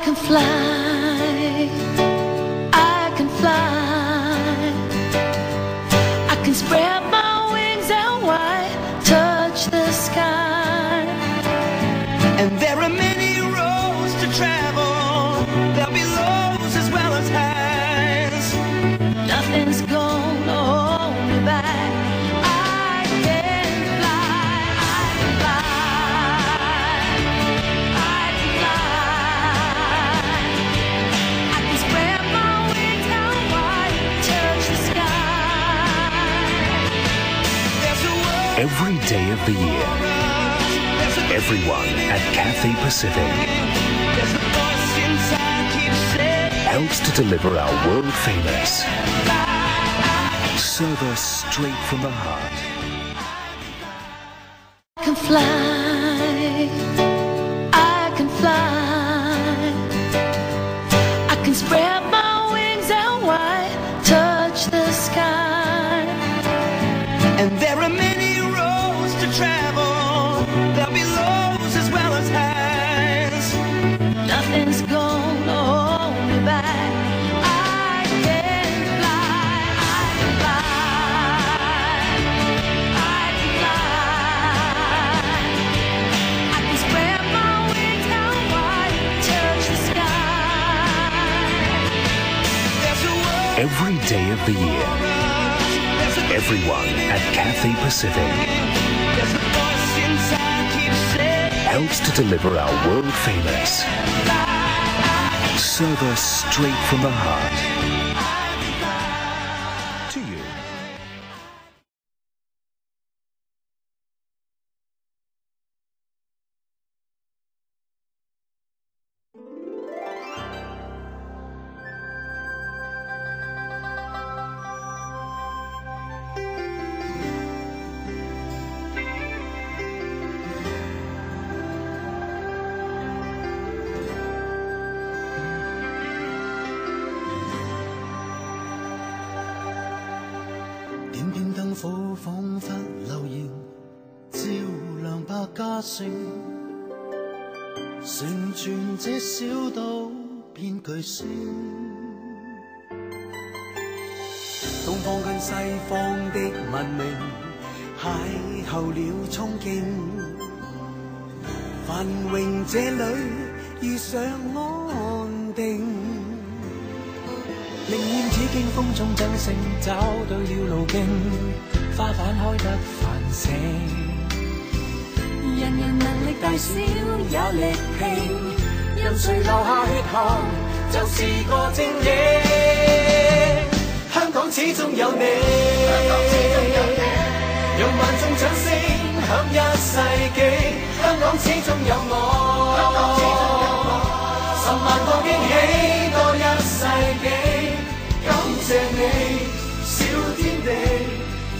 can fly, I can fly, I can spread my wings out wide, touch the sky. And there are many roads to travel, there'll be lows as well as highs. Nothing's gonna hold me back. I can fly, I can fly, I can fly. I can spread my wings out wide, touch the sky. There's a world Every day of the year, everyone at Cathay Pacific there's a voice inside keeps saying, helps to deliver our world-famous service straight from the heart. I can fly, I can fly, I can spread my wings out wide, touch the sky. and there are many roads to travel, there'll be lows as well as highs. Nothing's gonna hold me back. I can fly, I can fly, I can fly. I can spread my wings out wide, touch the sky. There's a world Every day of the year, everyone at Cathay Pacific there's a voice inside keeps saying, helps to deliver our world-famous service straight from the heart to you.點點燈火彷彿流螢，照亮百家姓。成全這小島變巨星，東方跟西方的文明邂逅了憧憬，繁榮這裏遇上安定。寧願只經風中爭勝，找對了路徑，花瓣開得繁盛。人人能力大小有力拼，任誰流下血汗，就是個精英。香港始終有你，讓萬眾掌聲響一世紀。香港始終有我，10萬個驚喜多一世紀。感謝你，小天地，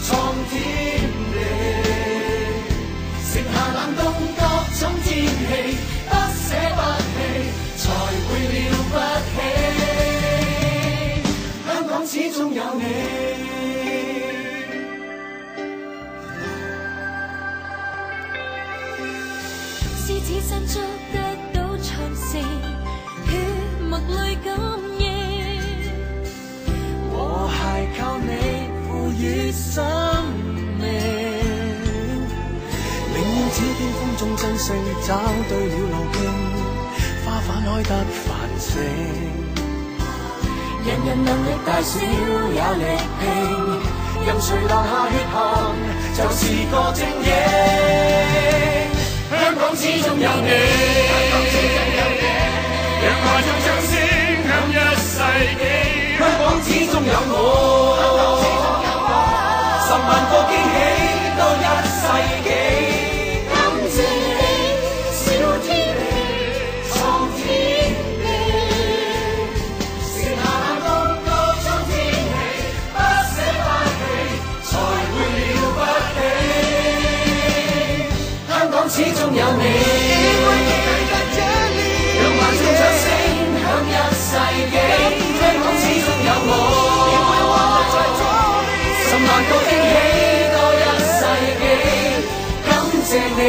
創天地，食下冷冬各種天氣，不捨不棄，才會了不起。香港始終有你。獅子山捉得到長城，血脈裏感應。和諧靠你賦予生命，寧願只經風中爭勝，找對了路徑，花瓣開得繁盛。人人能力大小有力拼，任誰流下血汗，就是個精英。香港始終有你，讓萬眾掌聲響一世紀。香港始終有我，10萬個驚喜多一世紀。感謝你，小天地，創天地，剩下冷冬各種天氣，不捨不棄，才會了不起。香港始終有你，讓萬眾掌聲響一世紀。香港始終有我，10萬個驚喜多一世紀。感謝你。